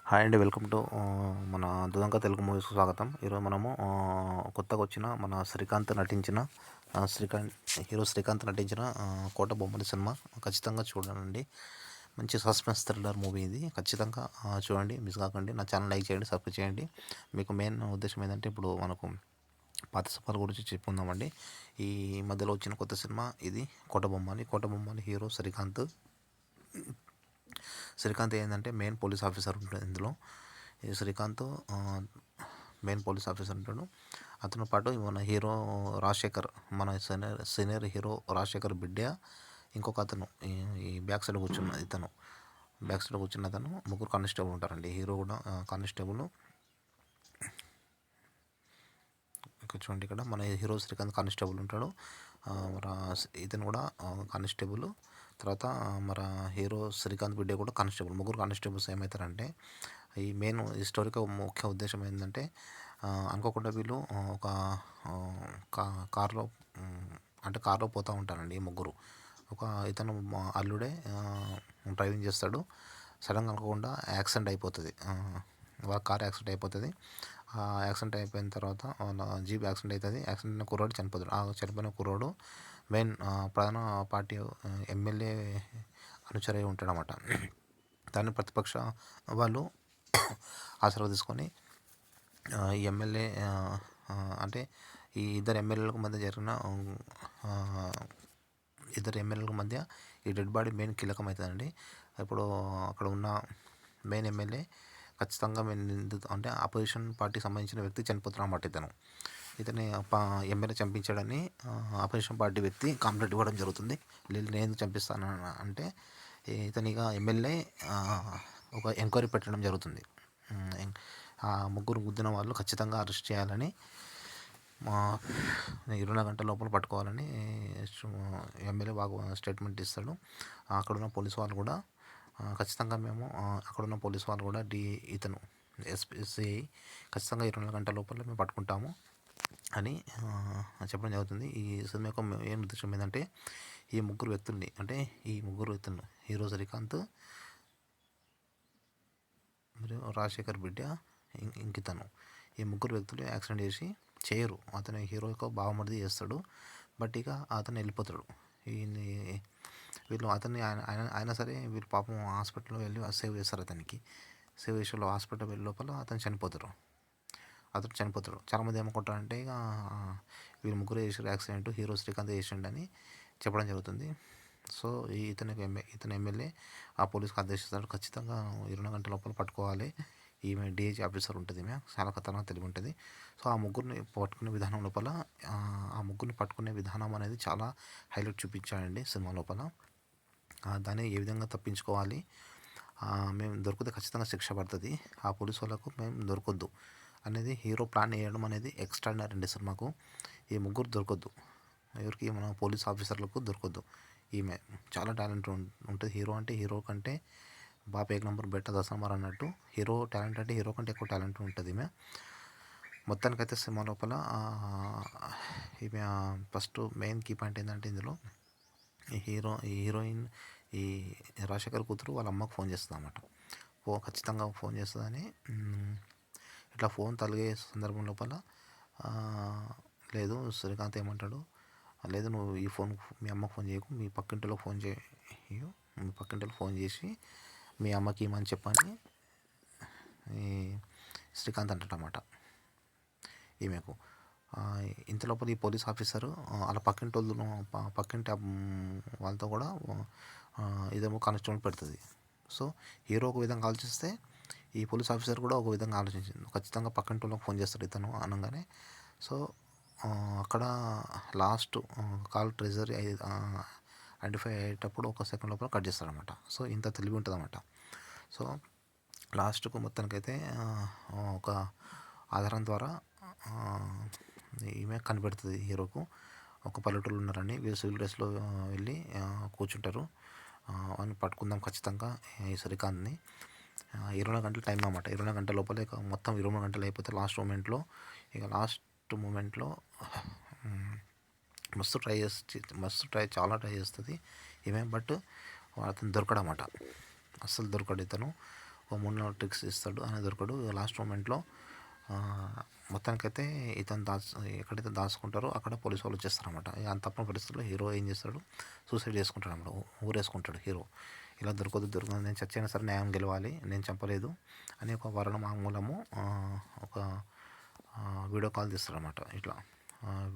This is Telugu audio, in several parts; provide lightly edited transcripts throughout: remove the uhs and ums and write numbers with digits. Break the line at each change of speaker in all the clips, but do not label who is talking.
హాయ్ అండి, వెల్కమ్ టు మన దుదంక తెలుగు మూవీస్కి స్వాగతం. ఈరోజు మనము కొత్తగా వచ్చిన మన శ్రీకాంత్ నటించిన శ్రీకాంత్ నటించిన కోట బొమ్మల సినిమా ఖచ్చితంగా చూడండి. మంచి సస్పెన్స్ థ్రిల్లర్ మూవీ ఇది. ఖచ్చితంగా చూడండి, మిస్ కాకండి. నా ఛానల్ లైక్ చేయండి, సబ్స్క్రైబ్ చేయండి. మీకు మెయిన్ ఉద్దేశం ఏంటంటే ఇప్పుడు మనకు పాత సినిమాల గురించి చెప్పుకుందామండి. ఈ మధ్యలో వచ్చిన కొత్త సినిమా ఇది కోట బొమ్మని హీరో శ్రీకాంత్ ఏంటంటే మెయిన్ పోలీస్ ఆఫీసర్ ఉంటుంది ఇందులో. ఈ శ్రీకాంత్ మెయిన్ పోలీస్ ఆఫీసర్ ఉంటాడు. అతను పాటు మన హీరో రాజశేఖర్, మన సీనియర్ హీరో రాజశేఖర్ బిడ్డ, ఇంకొక అతను ఈ బ్యాక్ సైడ్ కూర్చున్న అతను, ముగ్గురు కానిస్టేబుల్ ఉంటారండి. హీరో కూడా కానిస్టేబుల్. చూడండి, ఇక్కడ మన హీరో శ్రీకాంత్ కానిస్టేబుల్ ఉంటాడు. ఇతను కూడా కానిస్టేబుల్. తర్వాత మన హీరో శ్రీకాంత్ బిడ్డ కూడా కానిస్టేబుల్. ముగ్గురు కానిస్టేబుల్స్ ఏమవుతారంటే, ఈ మెయిన్ హిస్టారిక్ ముఖ్య ఉద్దేశం ఏంటంటే, అనుకోకుండా వీళ్ళు ఒక కార్లో కార్లో పోతూ ఉంటారండి. ఈ ముగ్గురు ఇతను అల్లుడే డ్రైవింగ్ చేస్తాడు. సడన్గా అనుకోకుండా యాక్సిడెంట్ అయిపోతుంది. కార్ యాక్సిడెంట్ అయిపోతుంది. యాక్సిడెంట్ అయిపోయిన తర్వాత జీప్ యాక్సిడెంట్ అవుతుంది. యాక్సిడెంట్ అయిన కుర్రాడు చనిపోతాడు. ఆ చనిపోయిన కుర్రాడు మెయిన్ ప్రధాన పార్టీ ఎమ్మెల్యే అనుచరై ఉంటాడనమాట. దాన్ని ప్రతిపక్ష వాళ్ళు ఆసరా తీసుకొని ఈ ఎమ్మెల్యే అంటే ఈ ఇద్దరు ఎమ్మెల్యేలకు మధ్య ఈ డెడ్ బాడీ మెయిన్ కీలకం అవుతుందండి. ఇప్పుడు అక్కడ ఉన్న మెయిన్ ఎమ్మెల్యే ఖచ్చితంగా అంటే అపోజిషన్ పార్టీకి సంబంధించిన వ్యక్తి చనిపోతున్నమాట. ఇతని ఎమ్మెల్యే చంపించాడని అపోజిషన్ పార్టీ వ్యక్తి కంప్లైంట్ ఇవ్వడం జరుగుతుంది. నేను చంపిస్తాను అంటే ఇతనిగా ఎమ్మెల్యే ఒక ఎంక్వైరీ పెట్టడం జరుగుతుంది. ఆ ముగ్గురు గుద్దిన వాళ్ళు ఖచ్చితంగా అరెస్ట్ చేయాలని, 24 గంటల లోపల పట్టుకోవాలని ఎమ్మెల్యే బాగా స్టేట్మెంట్ ఇస్తాడు. అక్కడున్న పోలీసు వాళ్ళు కూడా ఖచ్చితంగా అక్కడున్న పోలీసు వాళ్ళు కూడా ఇతను ఎస్పీసీ ఖచ్చితంగా 24 గంటల లోపల మేము పట్టుకుంటాము అని చెప్పడం జరుగుతుంది. ఈ సినిమా యొక్క మెయిన్ ఉద్దేశం ఏంటంటే, ఈ ముగ్గురు వ్యక్తులు హీరో శ్రీకాంత్ మరియు రాజశేఖర్ బిడ్డ, ఇంకితను, ఈ ముగ్గురు వ్యక్తులు యాక్సిడెంట్ చేసి చేయరు. అతను హీరో యొక్క బావమరిది చేస్తాడు. బట్ ఇక అతను వెళ్ళిపోతాడు. వీళ్ళు అతన్ని అయినా సరే వీళ్ళు పాపం హాస్పిటల్లో వెళ్ళి సేవ్ చేస్తారు. సేవ్ చేసే హాస్పిటల్ వెళ్ళే లోపల అతను చనిపోతాడు. చాలామంది ఏమనుకుంటారంటే ఇక వీళ్ళు ముగ్గురు చేసారు యాక్సిడెంట్, హీరో శ్రీకాంత్ చేసిండు అని చెప్పడం జరుగుతుంది. సో ఇతను ఎమ్మెల్యే ఆ పోలీస్కి ఆదేశిస్తాడు, ఖచ్చితంగా 24 గంటల లోపల పట్టుకోవాలి. ఈమె డిఐజీ ఆఫీసర్ ఉంటుంది. చాలా ఖతర్నాక్ తెలివి ఉంటుంది. సో ఆ ముగ్గురిని పట్టుకునే విధానం లోపల పట్టుకునే విధానం అనేది చాలా హైలైట్ చూపించాడండి సినిమా లోపల. దాన్ని ఏ విధంగా తప్పించుకోవాలి, మేము దొరికితే ఖచ్చితంగా శిక్ష పడుతుంది, ఆ పోలీసు వాళ్ళకు మేము దొరకొద్దు అనేది హీరో ప్లాన్ వేయడం అనేది ఎక్స్ట్రాడినరీ అండి సినిమాకు. ఈ ముగ్గురు దొరకొద్దు, ఎవరికి మన పోలీస్ ఆఫీసర్లకు దొరకొద్దు. ఈమె చాలా టాలెంట్ ఉంటుంది. హీరో కంటే బాగా ఏక్ నంబర్ బెట్ట దసమర్ అన్నట్టు హీరో టాలెంట్ అంటే హీరో కంటే ఎక్కువ టాలెంట్ ఉంటుంది ఈమె. మొత్తానికైతే సినిమా లోపల ఈమె ఫస్ట్ మెయిన్ కీ పాయింట్ ఏంటంటే, ఇందులో ఈ హీరోయిన్ ఈ రాజశేఖర్ కూతురు వాళ్ళ అమ్మకు ఫోన్ చేస్తుంది అన్నమాట. ఖచ్చితంగా ఫోన్ చేస్తుందని ఇట్లా ఫోన్ తలిగే సందర్భం లోపల లేదు, శ్రీకాంత్ ఏమంటాడు, లేదు నువ్వు ఈ ఫోన్ మీ అమ్మకు ఫోన్ చేయకు, మీ పక్కింటిలో ఫోన్ చేసి మీ అమ్మకి ఇమ్మని చెప్పని ఈ శ్రీకాంత్ అంటాడన్నమాట ఈమెకు. ఇంతలోపల ఈ పోలీస్ ఆఫీసరు వాళ్ళ పక్కింటి వాళ్ళతో కూడా ఇదేమో కానిస్టేబుల్ పెడుతుంది. సో హీరో ఒక విధంగా ఆలోచిస్తే ఈ పోలీస్ ఆఫీసర్ కూడా ఒక విధంగా ఆలోచించింది. ఖచ్చితంగా పక్కింటి వాళ్ళకి ఫోన్ చేస్తాడు ఇతను అనగానే. సో అక్కడ లాస్ట్ కాల్ ట్రెజరీ ఐడెంటిఫై అయ్యేటప్పుడు ఒక సెకండ్ లోపల కట్ చేస్తాడనమాట. సో ఇంత తెలివి ఉంటుంది అన్నమాట. సో లాస్ట్కు మొత్తానికైతే ఒక ఆధారం ద్వారా ఈమె కనిపెడుతుంది హీరోకు. ఒక పల్లెటూరు ఉన్నారని వీళ్ళు సివిల్ డ్రెస్లో వెళ్ళి కూర్చుంటారు. అని పట్టుకుందాం ఖచ్చితంగా ఈ శ్రీకాంత్ని. 24 గంటల టైం అన్నమాట. 24 గంటల లోపల ఇక మొత్తం 23 గంటలు అయిపోతే లాస్ట్ మూమెంట్లో చాలా ట్రై చేస్తుంది ఈమె. బట్ అతను దొరకడమాట, అస్సలు దొరకడు ఇతను. ఒక 3-4 ట్రిక్స్ ఇస్తాడు. ఆయన దొరకడు. లాస్ట్ మూమెంట్‌లో మొత్తానికైతే ఇతను ఎక్కడైతే దాచుకుంటారో అక్కడ పోలీసు వాళ్ళు వచ్చేస్తారనమాట. ఇక అంత తప్పని పరిస్థితుల్లో హీరో ఏం చేస్తాడు, సూసైడ్ చేసుకుంటాడనమాట. ఊరేసుకుంటాడు హీరో. ఇలా దొరకదు నేను చచ్చైనా సరే న్యాయం గెలవాలి, నేను చంపలేదు అని ఒక వర్ణవాంగ్మూలము ఒక వీడియో కాల్ తీస్తాడనమాట. ఇట్లా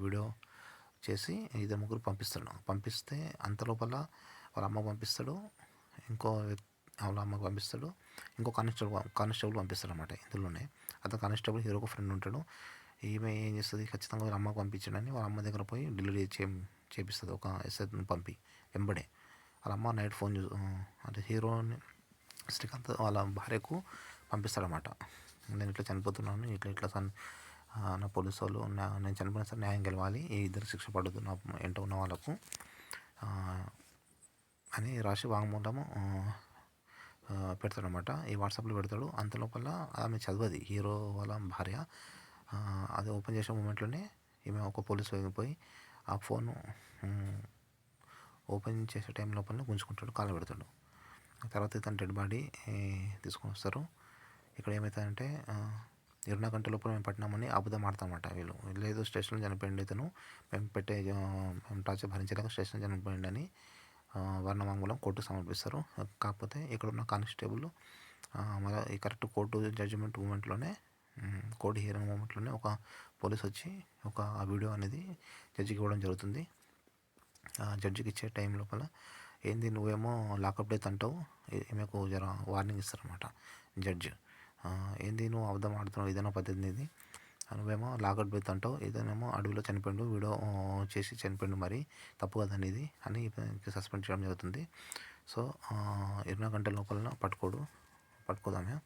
వీడియో చేసి ఇద్దరు ముగ్గురు పంపిస్తే అంతలోపల వాళ్ళ అమ్మకు పంపిస్తాడు, ఇంకో వాళ్ళ అమ్మకు పంపిస్తాడు, ఇంకో కానిస్టేబుల్ పంపిస్తాడు అనమాట. ఇందులోనే అతను కానిస్టేబుల్ హీరోకు ఫ్రెండ్ ఉంటాడు. ఈమె ఏం చేస్తుంది, ఖచ్చితంగా వాళ్ళ అమ్మకు పంపించడని వాళ్ళ అమ్మ దగ్గర పోయి డెలివరీ చేపిస్తుంది ఒక ఎస్ఐని పంపి వెంబడే. వాళ్ళ అమ్మ నైట్ ఫోన్ అంటే హీరోని శ్రీకాంత్ వాళ్ళ భార్యకు పంపిస్తాడనమాట. నేను ఇట్లా చనిపోతున్నాను, ఇట్లా నా పోలీసు వాళ్ళు నేను చనిపోయిన సరే న్యాయం గెలవాలి, ఈ ఇద్దరు శిక్ష పడదు నా ఎంట ఉన్న వాళ్ళకు అని రాసి వాంగ్మూలము పెడతాడనమాట. ఈ వాట్సాప్లో పెడతాడు. అంతలోపల ఆమె చదవది, హీరో వాళ్ళ భార్య. అది ఓపెన్ చేసే మూమెంట్లోనే ఈమె ఒక పోలీసు పోయి ఆ ఫోను ఓపెన్ చేసే టైం లోపల గుంజుకుంటాడు, కాలు పెడతాడు. తర్వాత ఇతను డెడ్ బాడీ తీసుకొని వస్తారు. ఇక్కడ ఏమవుతుందంటే 24 గంటల లోపల మేము పట్టినామని అబద్ధం ఆడతామన్నమాట వీళ్ళు. లేదు స్టేషన్లో చనిపోయింది ఇతను, మేము టార్చర్ భరించలేక స్టేషన్లో చనిపోయింది అని వర్ణవాంగ్మూలం కోర్టుకు సమర్పిస్తారు. కాకపోతే ఇక్కడ ఉన్న కానిస్టేబుల్ మళ్ళీ ఈ కరెక్ట్ కోర్టు జడ్జిమెంట్ మూమెంట్లోనే కోర్టు హియరింగ్ మూమెంట్లోనే ఒక పోలీస్ వచ్చి ఆ వీడియో అనేది జడ్జికి ఇవ్వడం జరుగుతుంది. జడ్జికి ఇచ్చే టైం లోపల ఏంది నువ్వేమో లాకప్ డెత్ అంటావు, ఈమెకు జర వార్నింగ్ ఇస్తారనమాట జడ్జి. ఏంది నువ్వు అబద్ధం ఆడుతున్నావు, ఇదేనా పద్ధతి నీది, నువ్వేమో లాకప్ డెత్ అంటావు, ఇదేనేమో అడవిలో చనిపోయిండు, వీడియో చేసి చనిపోయిండు, మరి తప్పు కదండి ఇది అని సస్పెండ్ చేయడం జరుగుతుంది. సో 24 గంటల లోపల పట్టుకోదామే.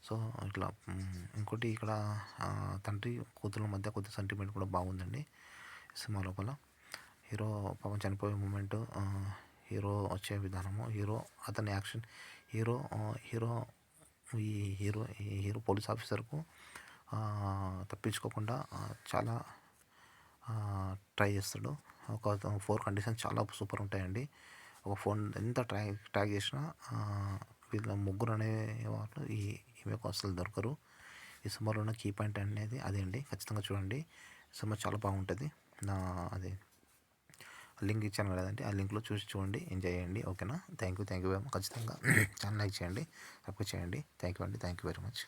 సో ఇట్లా ఇంకోటి ఇక్కడ తండ్రి కూతురు మధ్య కొద్ది సెంటిమెంట్ కూడా బాగుందండి సినిమా లోపల. హీరో పాపం చనిపోయే మూమెంట్, హీరో వచ్చే విధానము, అతని యాక్షన్, ఈ హీరో పోలీస్ ఆఫీసర్కు తప్పించుకోకుండా చాలా ట్రై చేస్తాడు. ఒక 4 కండిషన్స్ చాలా సూపర్ ఉంటాయండి. ఒక ఫోన్ ఎంత ట్రాక్ చేసినా వీళ్ళ ముగ్గురు అనేవాళ్ళు ఈమెకు అసలు దొరకరు. ఈ సినిమాలో ఉన్న కీ పాయింట్ అనేది అదే అండి. ఖచ్చితంగా చూడండి, సినిమా చాలా బాగుంటుంది. అది లింక్ ఇచ్చాను కదండి, ఆ లింక్లో చూడండి, ఎంజాయ్ చేయండి. ఓకేనా? Thank you very much. ఖచ్చితంగా ఛానల్ లైక్ చేయండి, సబ్స్క్రైబ్ చేయండి. Thank you very much.